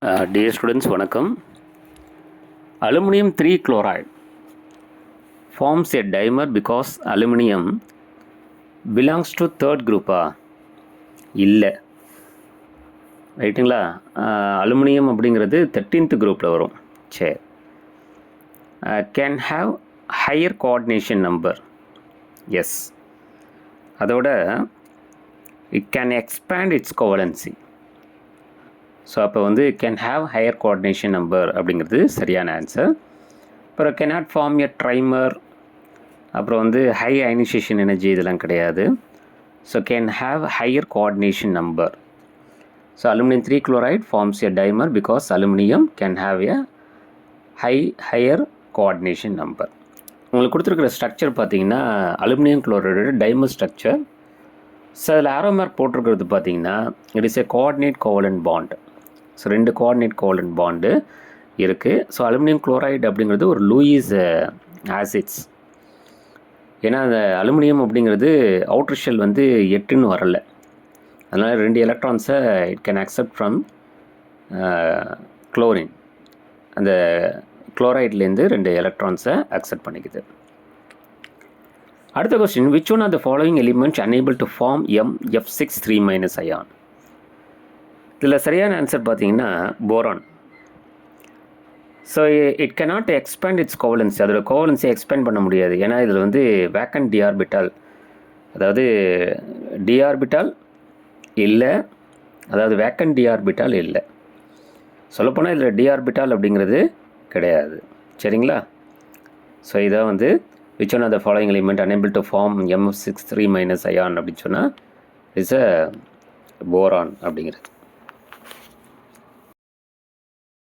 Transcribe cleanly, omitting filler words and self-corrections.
Dear students, வணக்கம். Aluminum 3 chloride forms a dimer because aluminum belongs to third group. இல்லை ரைட்டுங்களா? Aluminium அப்படிங்கிறது 13th குரூப்பில் வரும். சரி, can have higher coordination number. Yes, அதோட it can expand its covalency. So அப்போ வந்து can have higher coordination number அப்படிங்கிறது சரியான ஆன்சர். அப்புறம் கேனாட் ஃபார்ம் எ ட்ரைமர், அப்புறம் வந்து ஹை அயனைசேஷன் எனர்ஜி இதெல்லாம் கிடையாது. So can have higher coordination number. So aluminium 3 chloride forms a dimer because aluminium can have a higher coordination number. உங்களுக்கு கொடுத்துருக்குற structure பார்த்தீங்கன்னா அலுமினியம் குளோரைடோட டைமர் ஸ்ட்ரக்சர். ஸோ அதில் arrow mark போட்டிருக்கிறது பார்த்தீங்கன்னா it is a coordinate covalent bond. So 2 coordinate covalent bond இருக்குது. So aluminium chloride அப்படிங்கிறது ஒரு லூயிஸ் ஆசிட்ஸ். ஏன்னா அந்த அலுமினியம் அப்படிங்கிறது அவுட்டர் ஷெல் வந்து 8ன்னு வரல, அதனால் 2 எலக்ட்ரான்ஸை it can accept from chlorine. அந்த குளோரைட்லேருந்து 2 எலக்ட்ரான்ஸை அக்செப்ட் பண்ணிக்குது. அடுத்த question, which one are the following elements unable to form MF6 3- ion? இதில் சரியான ஆன்சர் பார்த்தீங்கன்னா boron. So it cannot expand its covalency. அதோட கோவலன்சியை எக்ஸ்பேண்ட் பண்ண முடியாது. ஏன்னா இதில் வந்து வேக்கன்ட் டிஆர்பிட்டால், அதாவது டிஆர்பிட்டால் இல்லை, அதாவது வேக்கன்ட் டிஆர்பிட்டால் இல்லை. சொல்லப்போனால் இதில் டிஆர்பிட்டால் அப்படிங்கிறது கிடையாது. சரிங்களா? ஸோ இதான் வந்து which one are the following element enable to form MF6 3- ion அப்படின்னு சொன்னால் இட்ஸ் அ போரான் அப்படிங்கிறது.